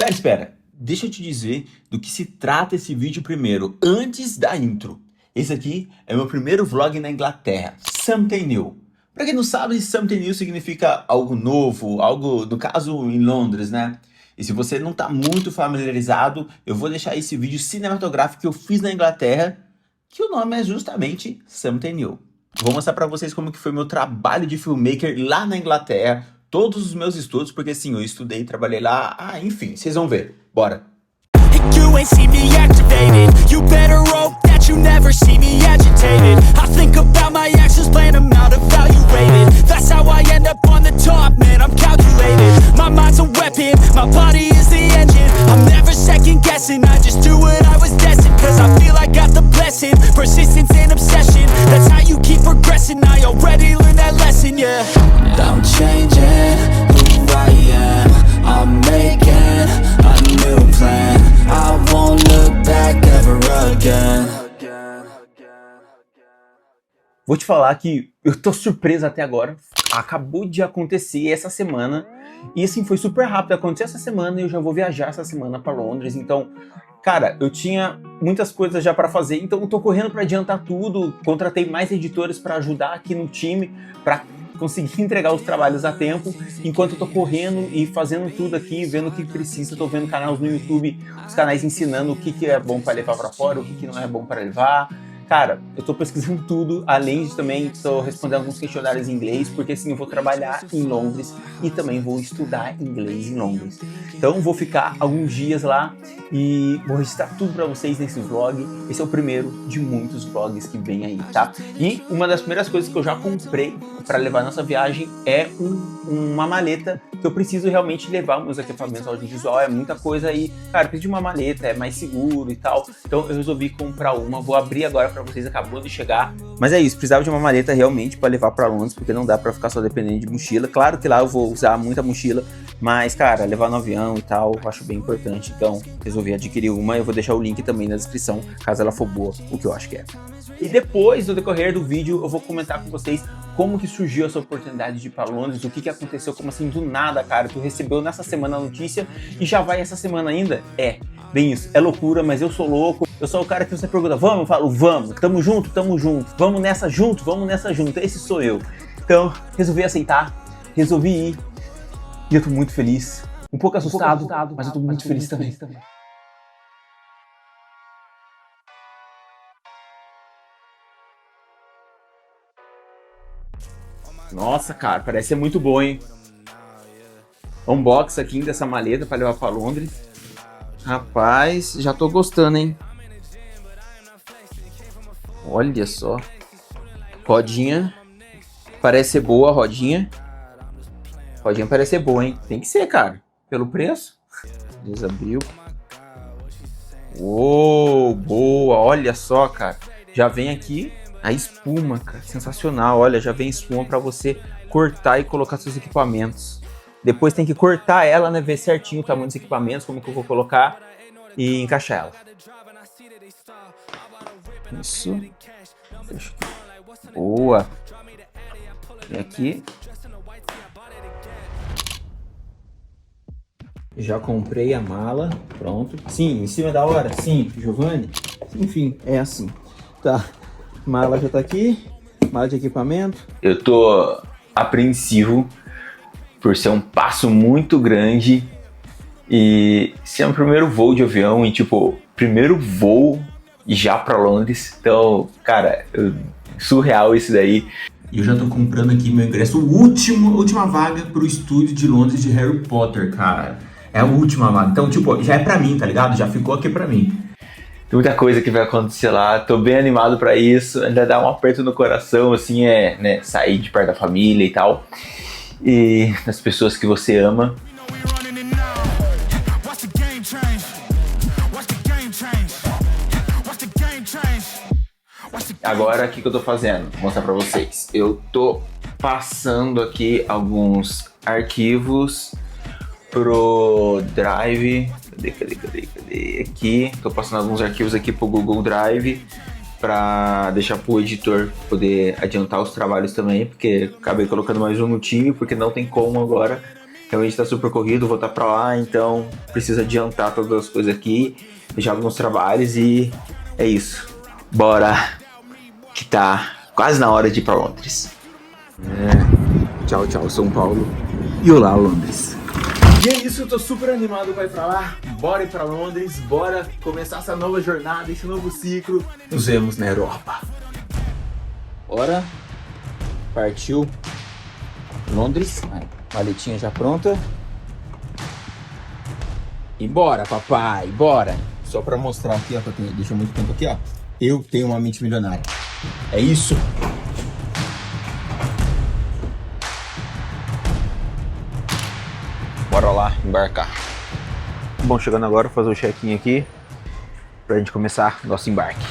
Cara, espera. Deixa eu te dizer do que se trata esse vídeo primeiro, antes da intro. Esse aqui é meu primeiro vlog na Inglaterra, Something New. Pra quem não sabe, Something New significa algo novo, algo, no caso, em Londres, né? E se você não tá muito familiarizado, eu vou deixar esse vídeo cinematográfico que eu fiz na Inglaterra, que o nome é justamente Something New. Vou mostrar pra vocês como que foi meu trabalho de filmmaker lá na Inglaterra, todos os meus estudos, porque sim, eu estudei, trabalhei lá, enfim, vocês vão ver. Bora! You ain't see me activated. You better hope that you never see me agitated. I think about my actions, plan them out, evaluated. That's how I end up on the top, man, I'm calculated. My mind's a weapon, my body is the engine. I'm never second guessing, I just do what I was destined. Cause I feel I got the blessing, persistence and obsession. That's how you keep progressing, I already learned that lesson, yeah. I'm changing who I am, I'm making a new plan. I won't look back ever again. Vou te falar que eu tô surpreso até agora. Acabou de acontecer essa semana. E assim, foi super rápido. Aconteceu essa semana e eu já vou viajar essa semana pra Londres. Então, cara, eu tinha muitas coisas já pra fazer. Então eu tô correndo pra adiantar tudo. Contratei mais editores pra ajudar aqui no time. Pra conseguir entregar os trabalhos a tempo, enquanto eu tô correndo e fazendo tudo aqui, vendo o que precisa. Tô vendo canais no YouTube, os canais ensinando o que é bom para levar para fora, o que não é bom para levar. Cara, eu tô pesquisando tudo, além de também tô respondendo alguns questionários em inglês, porque assim, eu vou trabalhar em Londres e também vou estudar inglês em Londres. Então vou ficar alguns dias lá e vou registrar tudo pra vocês nesse vlog. Esse é o primeiro de muitos vlogs que vem aí, tá? E uma das primeiras coisas que eu já comprei para levar nessa viagem é uma maleta, que eu preciso realmente levar meus equipamentos audiovisual, é muita coisa aí. Cara, eu preciso de uma maleta, é mais seguro e tal. Então eu resolvi comprar uma, vou abrir agora pra vocês, acabou de chegar. Mas é isso, precisava de uma maleta realmente para levar para Londres, porque não dá para ficar só dependendo de mochila. Claro que lá eu vou usar muita mochila, mas cara, levar no avião e tal, eu acho bem importante. Então resolvi adquirir uma, eu vou deixar o link também na descrição, caso ela for boa, o que eu acho que é. E depois, no decorrer do vídeo, eu vou comentar com vocês como que surgiu essa oportunidade de ir para Londres, o que aconteceu, como assim, do nada, cara, tu recebeu nessa semana a notícia e já vai essa semana ainda? É, bem isso, é loucura, mas eu sou louco, eu sou o cara que você pergunta, vamos? Eu falo, vamos, tamo junto, vamos nessa junto, esse sou eu. Então, resolvi aceitar, resolvi ir, e eu tô muito feliz, um pouco assustado, mas eu tô muito feliz também. Nossa, cara, parece ser muito bom, hein? Unbox aqui dessa maleta pra levar pra Londres. Rapaz, já tô gostando, hein? Olha só. Rodinha. Parece ser boa a rodinha. Rodinha parece ser boa, hein? Tem que ser, cara. Pelo preço. Desabriu. Uou, boa. Olha só, cara. Já vem aqui a espuma, cara. Sensacional. Olha, já vem espuma pra você cortar e colocar seus equipamentos. Depois tem que cortar ela, né? Ver certinho o tamanho dos equipamentos, como que eu vou colocar e encaixar ela. Isso. Boa. E aqui. Já comprei a mala. Pronto. Sim, em cima da hora? Sim, Giovanni. Enfim, é assim. Tá. Mala já tá aqui. Mala de equipamento. Eu tô apreensivo por ser um passo muito grande e ser o primeiro voo de avião e tipo, primeiro voo já pra Londres. Então, cara, surreal isso daí. E eu já tô comprando aqui meu ingresso, última vaga pro estúdio de Londres de Harry Potter, cara. É a última vaga. Então, tipo, já é pra mim, tá ligado? Já ficou aqui pra mim. Tem muita coisa que vai acontecer lá, tô bem animado pra isso, ainda dá um aperto no coração, assim, né, sair de perto da família e tal, e das pessoas que você ama. Agora, o que eu tô fazendo? Vou mostrar pra vocês. Eu tô passando aqui alguns arquivos pro Drive. Cadê? Aqui. Tô passando alguns arquivos aqui pro Google Drive pra deixar pro editor poder adiantar os trabalhos também, porque acabei colocando mais um no time, porque não tem como agora Realmente tá super corrido, vou estar pra lá, então preciso adiantar todas as coisas aqui, deixar alguns trabalhos e é isso. Bora, que tá quase na hora de ir pra Londres. Tchau, tchau, São Paulo. E olá, Londres. E é isso, eu tô super animado pra ir pra lá. Bora ir pra Londres, bora começar essa nova jornada, esse novo ciclo. Nos vemos na Europa. Bora. Partiu. Londres. Maletinha já pronta. E bora, papai, bora. Só pra mostrar aqui, ó, que eu tenho, deixa muito tempo aqui, ó. Eu tenho uma mente milionária. É isso. Bora lá, embarcar. Bom, chegando agora, vou fazer o check-in aqui pra gente começar nosso embarque.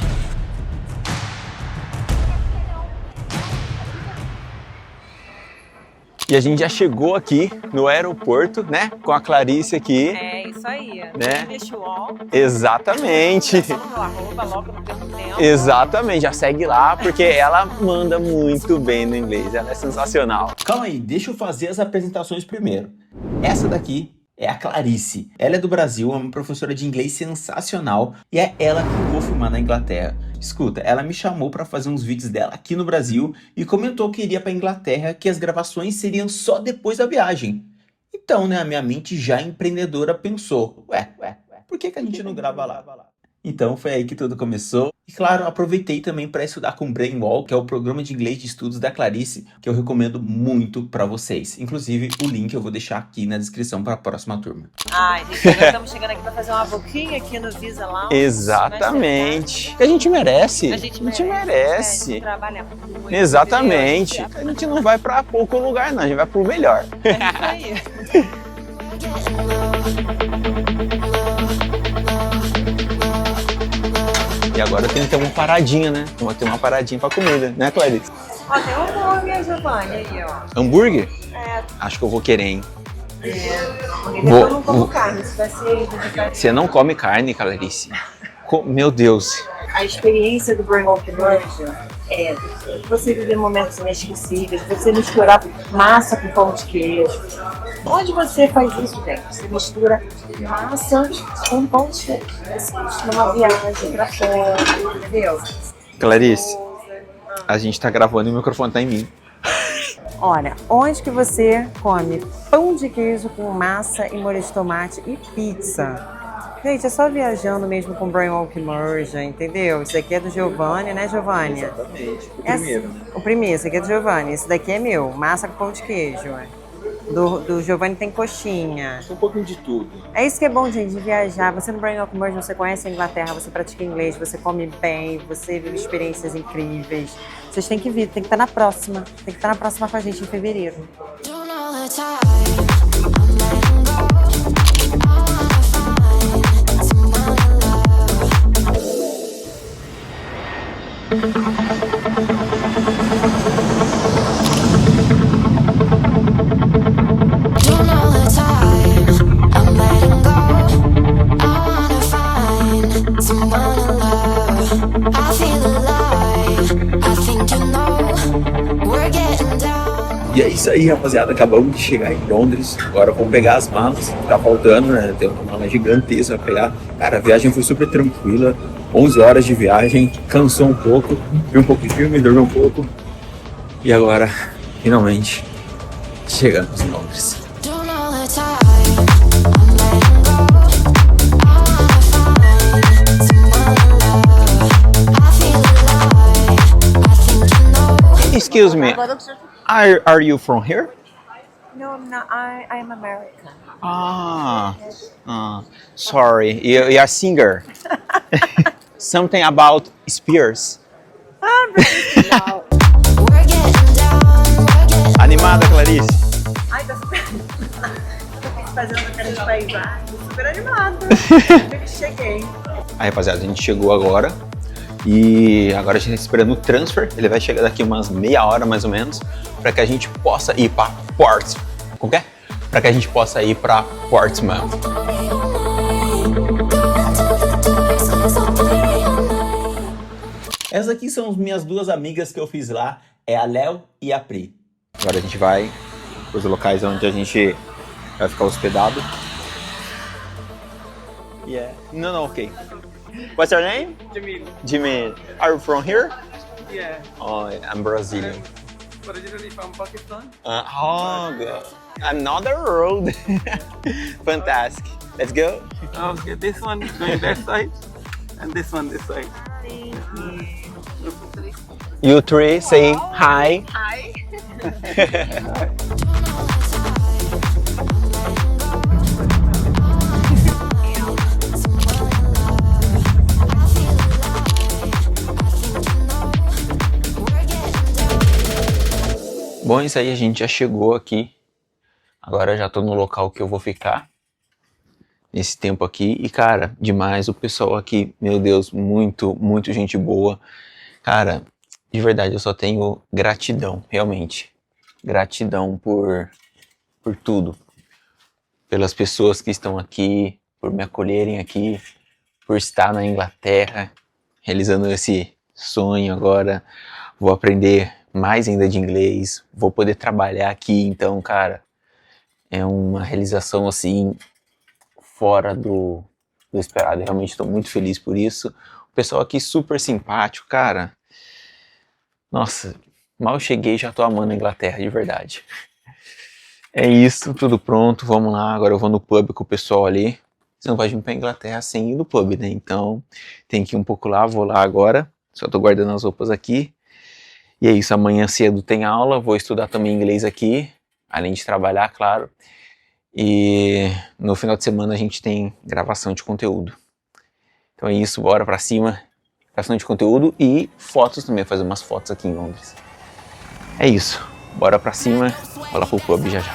E a gente já chegou aqui no aeroporto, né? Com a Clarice aqui. É isso aí. Né? Visual. Exatamente. Só no arroba, logo no tempo. Exatamente, já segue lá, porque ela manda muito bem no inglês, ela é sensacional. Calma aí, deixa eu fazer as apresentações primeiro. Essa daqui é a Clarice. Ela é do Brasil, é uma professora de inglês sensacional e é ela que eu vou filmar na Inglaterra. Escuta, ela me chamou para fazer uns vídeos dela aqui no Brasil e comentou que iria para Inglaterra, que as gravações seriam só depois da viagem. Então, né, a minha mente já empreendedora pensou, ué, por que a gente não grava lá? Então foi aí que tudo começou. E claro, aproveitei também para estudar com o Brainwall, que é o programa de inglês de estudos da Clarice, que eu recomendo muito para vocês. Inclusive, o link eu vou deixar aqui na descrição para a próxima turma. Ai, gente, nós estamos chegando aqui para fazer uma boquinha aqui no Visa Lounge. Exatamente. Que a gente merece. A gente merece. A gente trabalha muito. Exatamente. A gente não vai para pouco lugar, não. A gente vai para o melhor. É isso aí. E agora tem que ter uma paradinha, né? Vou ter uma paradinha pra comida, né, Clarice? Ó, tem um hambúrguer, Giovanni, aí, ó. Hambúrguer? É. Acho que eu vou querer, hein? Porque eu não como carne, se vai ser... Você não come carne, Clarice? Meu Deus. A experiência do Brainwall é você viver momentos inesquecíveis, você misturar massa com pão de queijo. Onde você faz isso, gente? Você mistura massa com pão de queijo. Numa viagem pra fora, entendeu? Clarice, a gente tá gravando e o microfone tá em mim. Olha, onde que você come pão de queijo com massa e molho de tomate e pizza? Gente, é só viajando mesmo com Brainwall Immersion, entendeu? Isso aqui é do Giovanni, né, Giovanni? Exatamente, o primeiro, né? O primeiro, esse aqui é do Giovanni. Esse daqui é meu, massa com pão de queijo. Do Giovanni tem coxinha. Um pouquinho de tudo. É isso que é bom, gente, de viajar. Você no Brainwall Immersion, você conhece a Inglaterra, você pratica inglês, você come bem, você vive experiências incríveis. Vocês têm que vir, tem que estar na próxima. Tem que estar na próxima com a gente em fevereiro. E é isso aí, rapaziada. Acabamos de chegar em Londres. Agora vamos pegar as malas. Tá faltando, né? Tem uma mala gigantesca pra pegar. Cara, a viagem foi super tranquila. 11 horas de viagem. Cansou um pouco. Vi um pouco de filme, dormi um pouco. E agora, finalmente, chegamos em Londres. Excuse me. Are you from here? No, I'm not. I am American. Sorry. You are singer. Something about Spears. Animada, Clarice? Ai, tá super... fazendo aquela de paisagem, super animada. Eu cheguei. Aí, rapaziada, a gente chegou agora. E agora a gente está esperando o transfer. Ele vai chegar daqui umas meia hora, mais ou menos, para que a gente possa ir para Portsmouth. Como que é? Para que a gente possa ir para Portsmouth. Essas aqui são as minhas duas amigas que eu fiz lá. É a Léo e a Pri. Agora a gente vai para os locais onde a gente Vai ficar hospedado. Yeah. No, okay. What's your name? Jamil. Jamil. Are you from here? Yeah. Oh, I'm Brazilian. Originally from Pakistan. Good. Another road. Fantastic. Let's go. Okay, this one going that side, and this one this side. You three say hi. Ai. Bom, isso aí, a gente já chegou aqui. Agora eu já tô no local que eu vou ficar nesse tempo aqui. E, cara, demais. O pessoal aqui, meu Deus, muito gente boa. Cara, de verdade, eu só tenho gratidão, realmente. Gratidão por tudo. Pelas pessoas que estão aqui, por me acolherem aqui, por estar na Inglaterra, realizando esse sonho agora. Vou aprender mais ainda de inglês, vou poder trabalhar aqui, então, cara, é uma realização, assim, fora do esperado. Eu realmente estou muito feliz por isso. O pessoal aqui super simpático, cara. Nossa, mal cheguei, já tô amando a Inglaterra, de verdade. É isso, tudo pronto, vamos lá. Agora eu vou no pub com o pessoal ali. Você não vai vir pra Inglaterra sem ir no pub, né? Então, tem que ir um pouco lá, vou lá agora. Só tô guardando as roupas aqui. E é isso, amanhã cedo tem aula, vou estudar também inglês aqui, além de trabalhar, claro. E no final de semana a gente tem gravação de conteúdo. Então é isso, bora pra cima. Gravação de conteúdo e fotos também, fazer umas fotos aqui em Londres. É isso, bora pra cima, vou lá pro pub já já.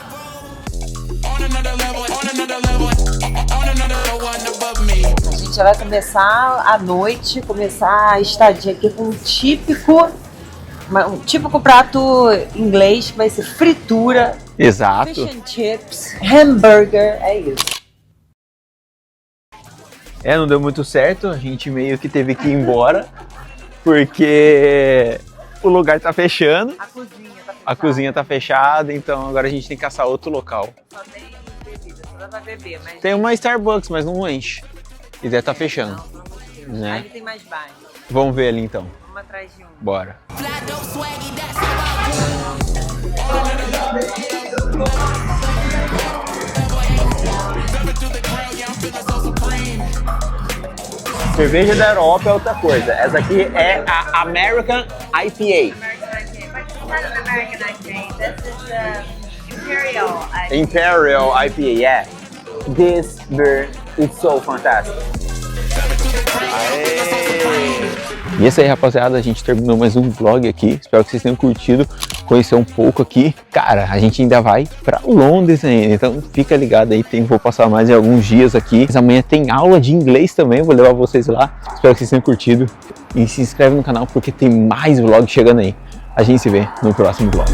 A gente já vai começar à noite, começar a estadia aqui com um típico prato inglês, que vai ser fritura, Exato. fish and chips, hambúrguer, é isso. Não deu muito certo, a gente meio que teve que ir embora, porque o lugar tá fechando, A cozinha tá fechada, então agora a gente tem que caçar outro local. Só tem bebida, só dá pra beber, mas... Tem uma Starbucks, mas não enche, e deve tá fechando, né? Ali tem mais bares, Vamos ver ali então, uma atrás de um. bora. Cerveja da Europa é outra coisa. Essa aqui é a American IPA. Imperial IPA, yeah. This beer is so fantastic. E esse aí, rapaziada, a gente terminou mais um vlog aqui. Espero que vocês tenham curtido, conhecer um pouco aqui. Cara, a gente ainda vai pra Londres ainda, então fica ligado aí, vou passar mais em alguns dias aqui. Mas amanhã tem aula de inglês também, vou levar vocês lá. Espero que vocês tenham curtido e se inscreve no canal porque tem mais vlog chegando aí. A gente se vê no próximo vlog.